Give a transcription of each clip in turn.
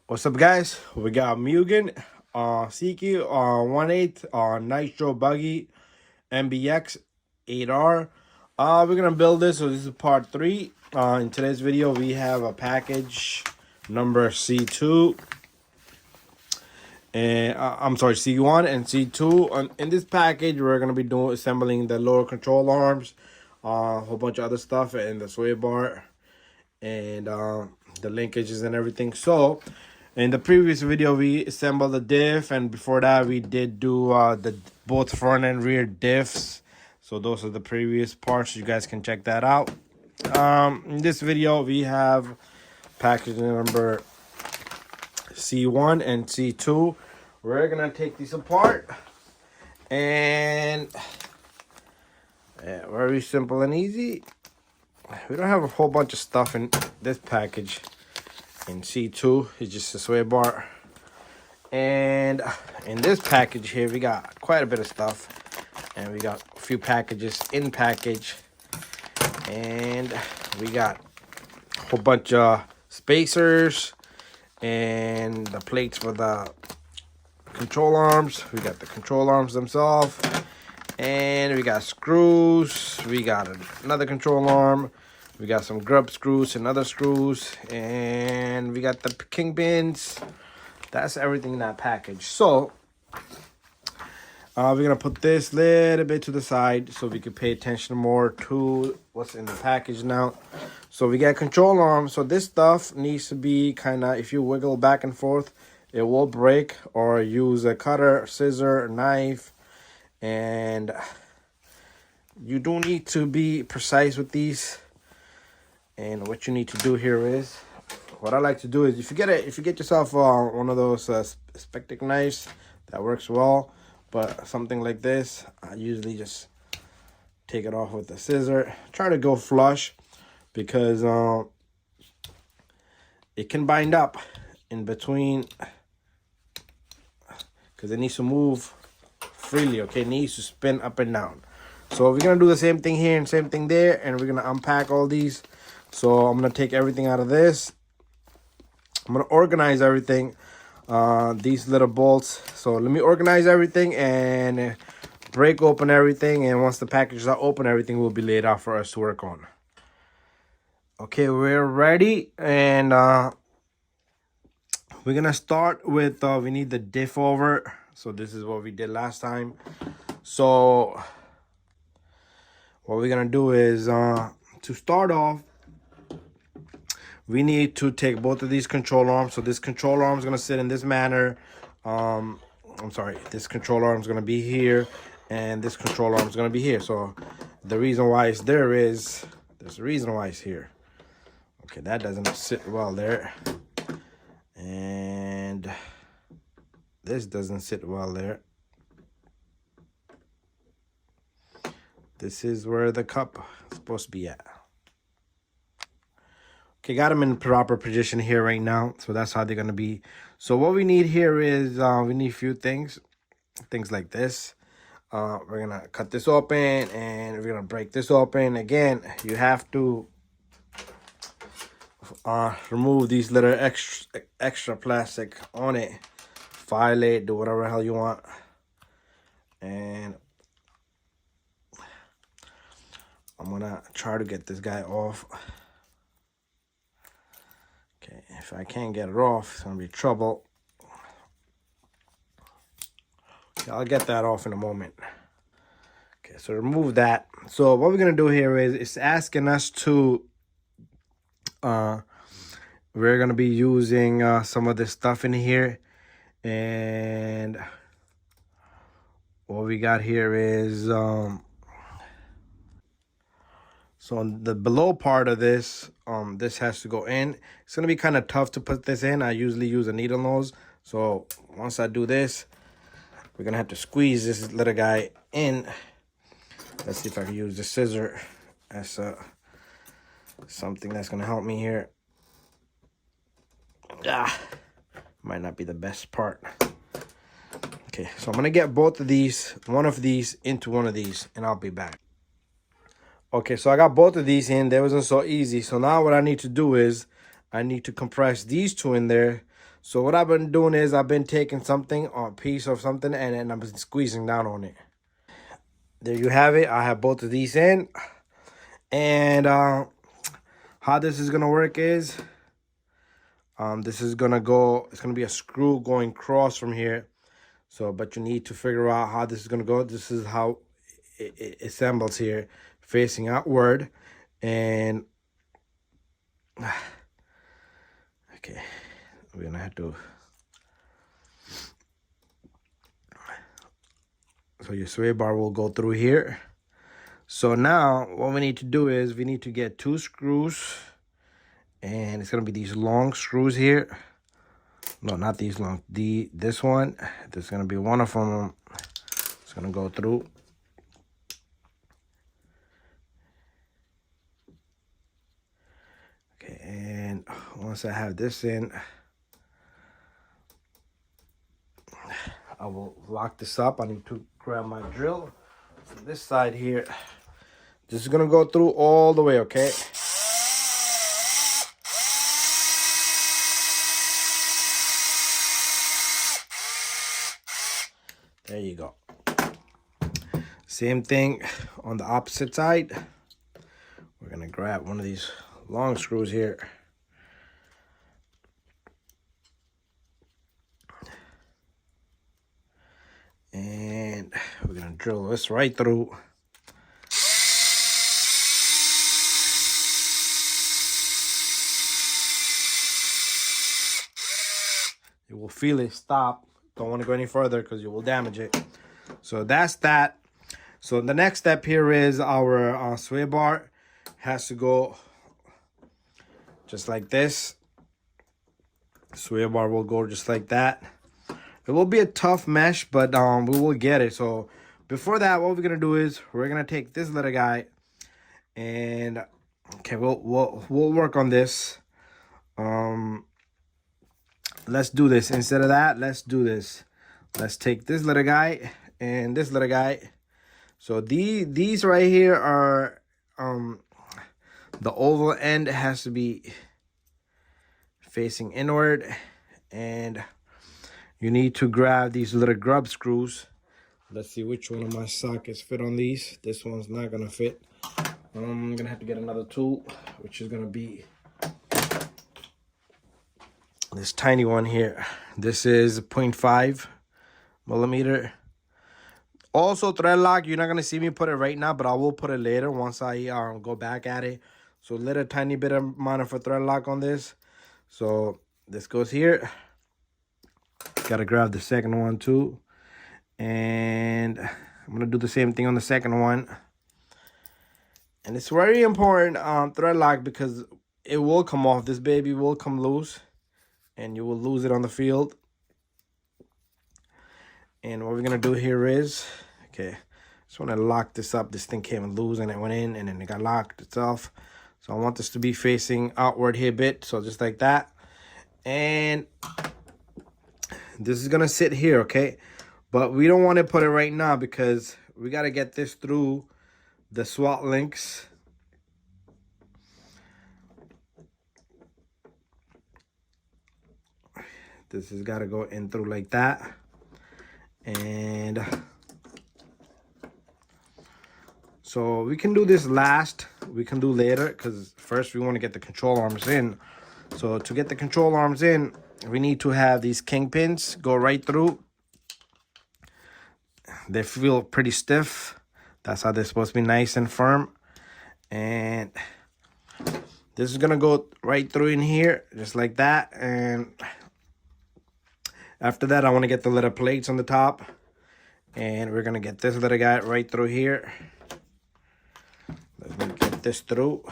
What's up, guys? We got Mugen, CQ 1/8 nitro Buggy MBX8R. We're gonna build this, so this is part 3. In today's video, we have a package number C2, and I'm sorry, C1 and C2. In this package, we're gonna be assembling the lower control arms, a whole bunch of other stuff, and the sway bar, and the linkages and everything. So in the previous video we assembled the diff, and before that we did do the both front and rear diffs. So those are the previous parts. You guys can check that out. In this video we have package number C1 and C2. We're gonna take these apart, and very simple and easy. We don't have a whole bunch of stuff in this package. In C2, it's just a sway bar. And in this package here, we got quite a bit of stuff. And we got a few packages in package. And we got a whole bunch of spacers and the plates for the control arms. We got the control arms themselves. And we got screws. We got another control arm. We got some grub screws and other screws. And we got the kingpins. That's everything in that package. So we're gonna put this little bit to the side so we can pay attention more to what's in the package now. So we got control arms. So this stuff needs to be kind of, if you wiggle back and forth, it will break, or use a cutter, scissor, knife. And you do need to be precise with these. And what you need to do here is, what I like to do is, if you get yourself one of those spectic knives, that works well. But something like this, I usually just take it off with the scissor. Try to go flush, because it can bind up in between, because it needs to move freely. Okay, it needs to spin up and down. So we're gonna do the same thing here and same thing there, and we're gonna unpack all these. So I'm gonna take everything out of this. I'm gonna organize everything, these little bolts. So let me organize everything and break open everything, and once the packages are open, everything will be laid out for us to work on. Okay, we're ready, and we're gonna start with we need the diff over. So this is what we did last time. So what we're gonna do is, to start off, we need to take both of these control arms. So this control arm is gonna sit in this manner. I'm sorry, this control arm is gonna be here, and this control arm is gonna be here. So the reason why it's there is, there's a reason why it's here. Okay, that doesn't sit well there, and this doesn't sit well there. This is where the cup is supposed to be at. Okay, got them in proper position here right now. So that's how they're going to be. So what we need here is, we need a few things like this. We're going to cut this open, and we're going to break this open. Again, you have to remove these little extra plastic on it. File it, do whatever the hell you want. And I'm going to try to get this guy off. Okay, if I can't get it off, it's gonna be trouble. Okay, I'll get that off in a moment. Okay, so remove that. So what we're gonna do here is, it's asking us to, we're gonna be using some of this stuff in here, and what we got here is, so on the below part of this, this has to go in. It's gonna be kind of tough to put this in. I usually use a needle nose. So once I do this, we're gonna have to squeeze this little guy in. Let's see if I can use the scissor as something that's gonna help me here. Might not be the best part. Okay, so I'm gonna get both of these, one of these into one of these, and I'll be back. Okay, so I got both of these in. That wasn't so easy. So now what I need to do is, I need to compress these two in there So what I've been doing is I've been taking something, or a piece of something, and I've been squeezing down on it. There you have it. I have both of these in. And how this is gonna work is this is gonna go, it's gonna be a screw going across from here. So, but you need to figure out how this is gonna go. This is how it assembles here, facing outward. And okay, we're gonna have to, so your sway bar will go through here. So now what we need to do is we need to get 2 screws, and it's gonna be these long screws here. No, not these long. This one. There's gonna be one of them. It's gonna go through. Okay, and once I have this in, I will lock this up. I need to grab my drill. So this side here, this is gonna go through all the way, okay? There you go. Same thing on the opposite side. We're gonna grab one of these long screws here. And we're gonna drill this right through. You will feel it stop. Don't want to go any further because you will damage it. So that's that. So the next step here is our sway bar has to go just like this. Sway bar will go just like that. It will be a tough mesh, but we will get it. So before that, what we're gonna do is we're gonna take this little guy, and okay, we'll work on this. Let's do this. Instead of that, let's do this. Let's take this little guy and this little guy. So these right here are the oval end has to be facing inward, and you need to grab these little grub screws. Let's see which one of my sockets fit on these. This one's not gonna fit. I'm gonna have to get another tool, which is gonna be this tiny one here. This is 0.5 millimeter. Also thread lock, you're not gonna see me put it right now, but I will put it later once I go back at it. So little tiny bit of amount for thread lock on this. So this goes here. Gotta grab the second one too. And I'm gonna do the same thing on the second one. And it's very important thread lock, because it will come off. This baby will come loose and you will lose it on the field. And what we're gonna do here is, okay, just want to lock this up. This thing came loose and it went in and then it got locked itself. So I want this to be facing outward here a bit. So just like that. And this is gonna sit here, okay? But we don't want to put it right now because we gotta get this through the SWAT links. This has got to go in through like that. And so we can do this last. We can do later because first we want to get the control arms in. So to get the control arms in, we need to have these kingpins go right through. They feel pretty stiff. That's how they're supposed to be, nice and firm. And this is gonna go right through in here, just like that. And after that, I want to get the little plates on the top. And we're gonna get this little guy right through here. Let me get this through.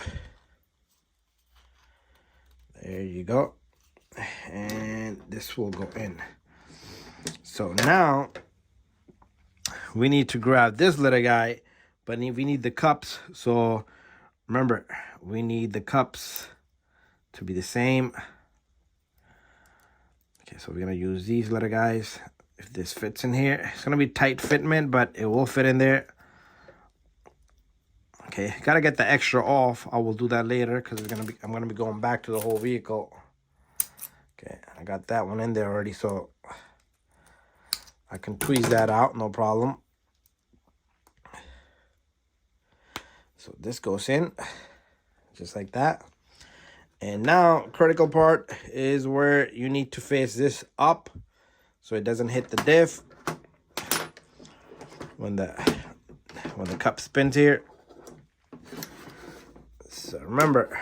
There you go. And this will go in. So now we need to grab this little guy, but we need the cups. So remember, we need the cups to be the same. Okay, so we're gonna use these little guys. If this fits in here, it's gonna be tight fitment, but it will fit in there. Okay, gotta get the extra off. I will do that later because I'm gonna be going back to the whole vehicle. Okay, I I got that one in there already, so I can tweeze that out, no problem. So this goes in, just like that. And now, critical part is where you need to face this up so it doesn't hit the diff when the cup spins here. So remember,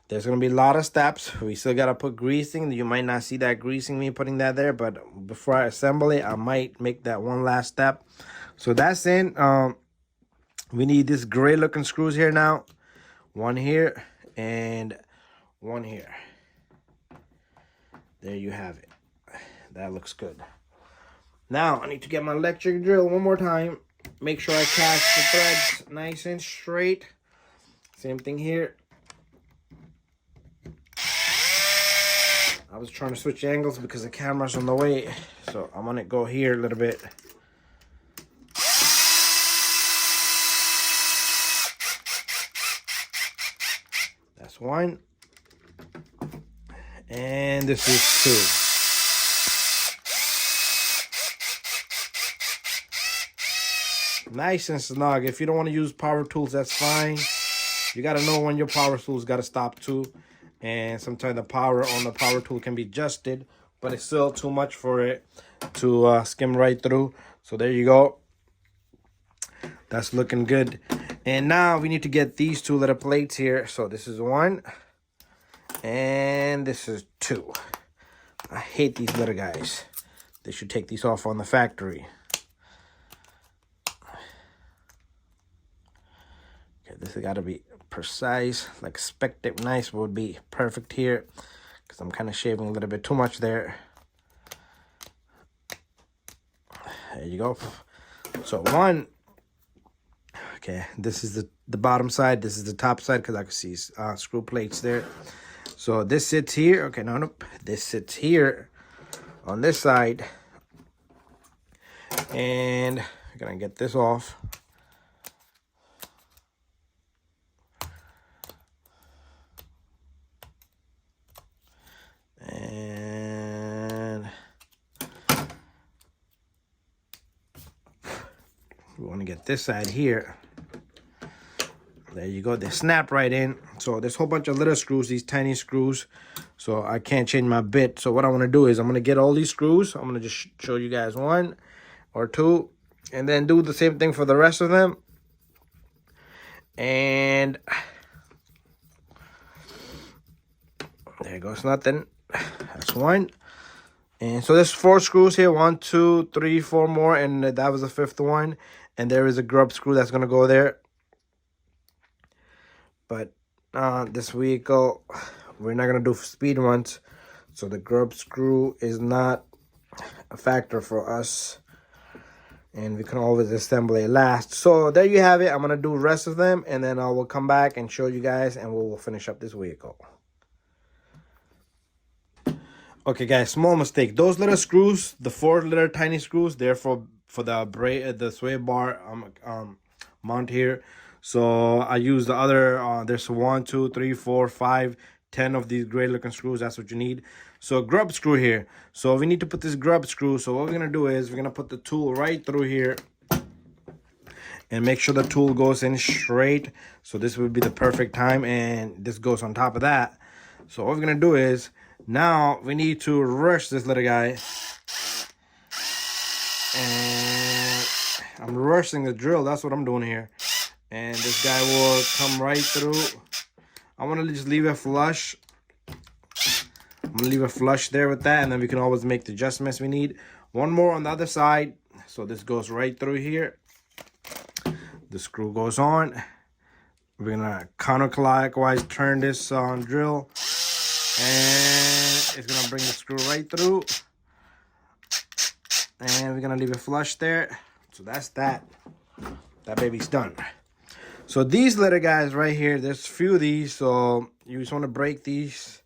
there's going to be a lot of steps. We still got to put greasing. You might not see that greasing, me putting that there, but before I assemble it, I might make that one last step. So that's in. We need this gray looking screws here now. One here and one here. There you have it. That looks good. Now I need to get my electric drill one more time. Make sure I catch the threads nice and straight. Same thing here. I was trying to switch angles because the camera's on the way. So I'm gonna go here a little bit. That's one. And this is two. Nice and snug. If you don't want to use power tools, that's fine. You got to know when your power tools got to stop too. And sometimes the power on the power tool can be adjusted, but it's still too much for it to skim right through. So there you go. That's looking good. And now we need to get these two little plates here. So this is one. And this is two. I hate these little guys. They should take these off on the factory. Okay, this has got to be precise. Like expected nice would be perfect here. Because I'm kind of shaving a little bit too much there. There you go. So one. Okay, this is the bottom side. This is the top side because I can see screw plates there. So this sits here. Okay, no, nope. This sits here on this side. And I'm going to get this off. And we want to get this side here. There you go. They snap right in. So there's a whole bunch of little screws, these tiny screws. So I can't change my bit. So what I want to do is I'm going to get all these screws. I'm going to just show you guys one or two. And then do the same thing for the rest of them. And there goes nothing. That's one. And so there's 4 screws here. 1, 2, 3, 4 more. And that was the 5th one. And there is a grub screw that's going to go there. But this vehicle, we're not going to do speed runs. So the grub screw is not a factor for us. And we can always assemble it last. So there you have it. I'm going to do the rest of them. And then I will come back and show you guys. And we'll finish up this vehicle. Okay, guys, small mistake. Those little screws, the 4 little tiny screws, they're for the sway bar mount here. So I use the other, there's 1, 2, 3, 4, 5, 10 of these gray looking screws. That's what you need. So grub screw here. So we need to put this grub screw. So what we're going to do is we're going to put the tool right through here. And make sure the tool goes in straight. So this would be the perfect time. And this goes on top of that. So what we're going to do is, now we need to rush this little guy. And I'm rushing the drill. That's what I'm doing here. And this guy will come right through. I want to just leave it flush. I'm going to leave it flush there with that. And then we can always make the adjustments we need. One more on the other side. So this goes right through here. The screw goes on. We're going to counterclockwise turn this drill. And it's going to bring the screw right through. And we're going to leave it flush there. So that's that. That baby's done. So these little guys right here, there's a few of these. So you just want to break these.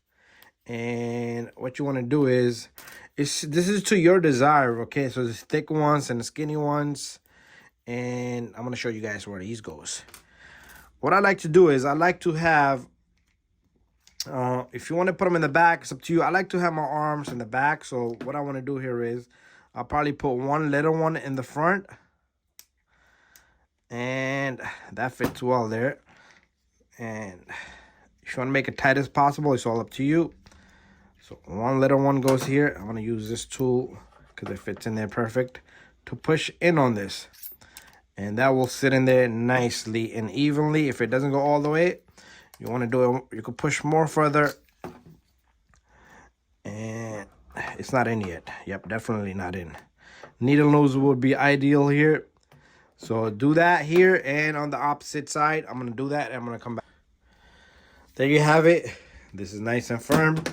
And what you want to do is, this is to your desire, okay? So there's thick ones and the skinny ones. And I'm going to show you guys where these goes. What I like to do is I like to have If you want to put them in the back, it's up to you. I like to have my arms in the back. So what I want to do here is I'll probably put one little one in the front. And that fits well there. And if you want to make it tight as possible, it's all up to you. So one little one goes here. I'm going to use this tool because it fits in there perfect to push in on this. And that will sit in there nicely and evenly. If it doesn't go all the way, you want to do it, you could push more further. And it's not in yet. Yep, definitely not in. Needle nose would be ideal here. So do that here, and on the opposite side, I'm going to do that, and I'm going to come back. There you have it. This is nice and firm.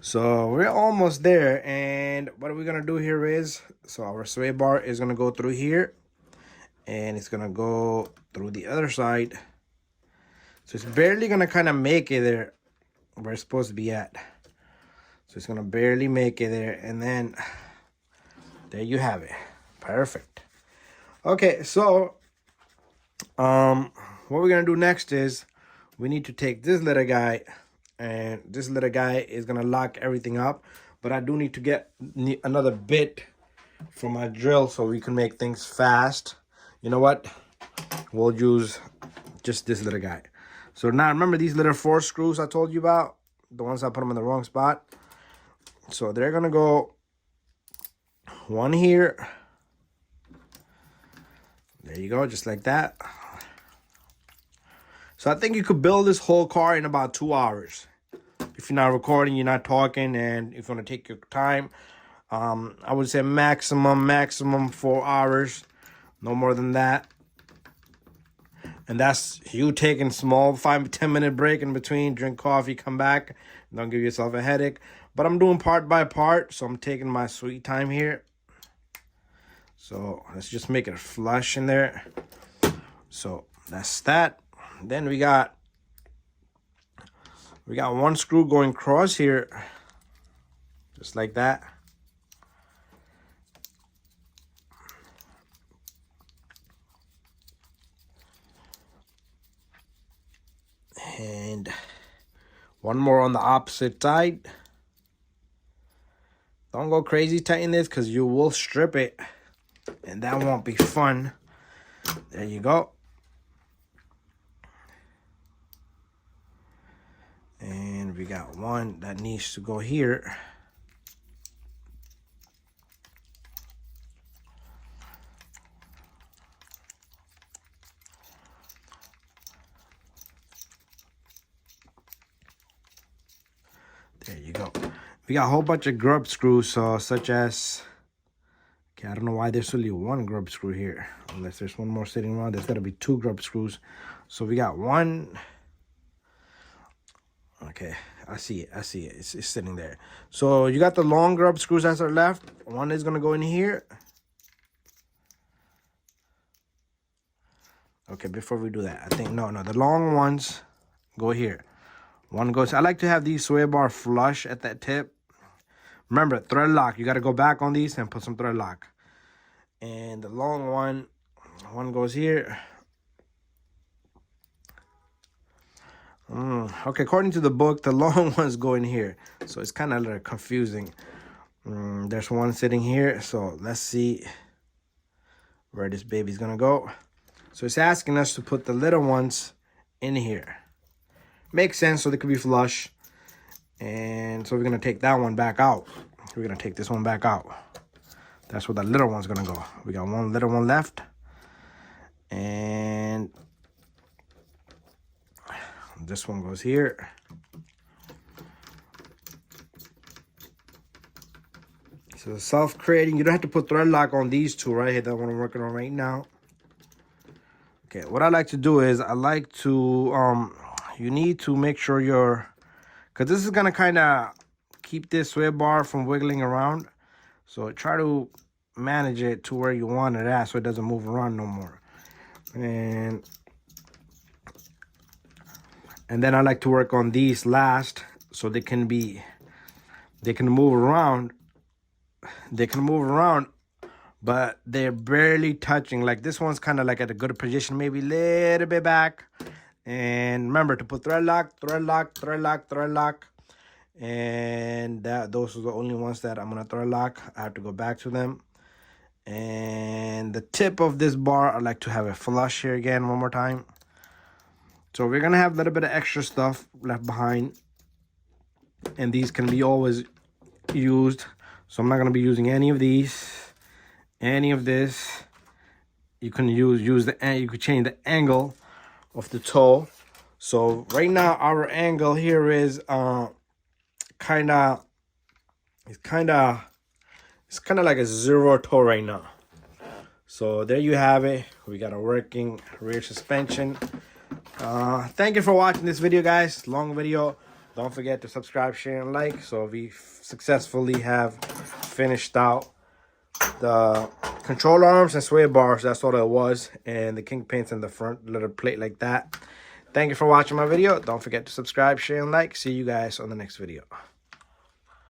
So we're almost there, and what we're going to do here is, so our sway bar is going to go through here, and it's going to go through the other side. So it's barely going to kind of make it there where it's supposed to be at. So it's going to barely make it there, and then there you have it. Perfect. Okay, so what we're going to do next is we need to take this little guy, and this little guy is going to lock everything up. But I do need to get another bit for my drill so we can make things fast. You know what? We'll use just this little guy. So now remember these little 4 screws I told you about? The ones I put them in the wrong spot. So they're going to go one here. There you go, just like that. So I think you could build this whole car in about 2 hours. If you're not recording, you're not talking, and if you want to take your time, I would say maximum 4 hours. No more than that. And that's you taking small 5-10 minute break in between, drink coffee, come back. Don't give yourself a headache. But I'm doing part by part, so I'm taking my sweet time here. So let's just make it flush in there. So that's that. Then we got 1 screw going across here, just like that. And 1 more on the opposite side. Don't go crazy tighten this because you will strip it, and that won't be fun. There you go. And we got 1 that needs to go here. There you go. We got a whole bunch of grub screws, so such as, okay, I don't know why there's only 1 grub screw here. Unless there's 1 more sitting around, there's got to be 2 grub screws. So we got 1. Okay, I see it. It's sitting there. So you got the long grub screws that are left. 1 is going to go in here. Okay, before we do that, I think, no, the long ones go here. 1 goes, I like to have these sway bar flush at that tip. Remember, thread lock. You got to go back on these and put some thread lock. And the long one goes here. Okay, according to the book, the long ones go in here. So it's kind of confusing. There's 1 sitting here. So let's see where this baby's going to go. So it's asking us to put the little ones in here. Makes sense, so they could be flush. And so we're going to take that one back out. We're going to take this one back out. That's where the little one's going to go. We got 1 little one left. And this one goes here. So self-creating. You don't have to put thread lock on these 2 right here that one I'm working on right now. Okay, what I like to do is I like to, you need to make sure because this is going to kind of keep this sway bar from wiggling around. So try to manage it to where you want it at so it doesn't move around no more. And then I like to work on these last so they can move around. They can move around, but they're barely touching. Like this one's kind of like at a good position, maybe a little bit back. And remember to put thread lock, thread lock, thread lock, thread lock. And those are the only ones that I'm gonna thread lock. I have to go back to them. And the tip of this bar, I like to have it flush here again one more time. So we're gonna have a little bit of extra stuff left behind, and these can be always used. So I'm not gonna be using any of these, any of this. You can use the, you could change the angle of the toe. So right now our angle here is kind of like a zero toe right now. So there you have it. We got a working rear suspension. Thank you for watching this video, guys. Long video. Don't forget to subscribe, share, and like. So we successfully have finished out the control arms and sway bars. That's all it was. And the kingpins in the front, little plate like that. Thank you for watching my video. Don't forget to subscribe, share, and like. See you guys on the next video.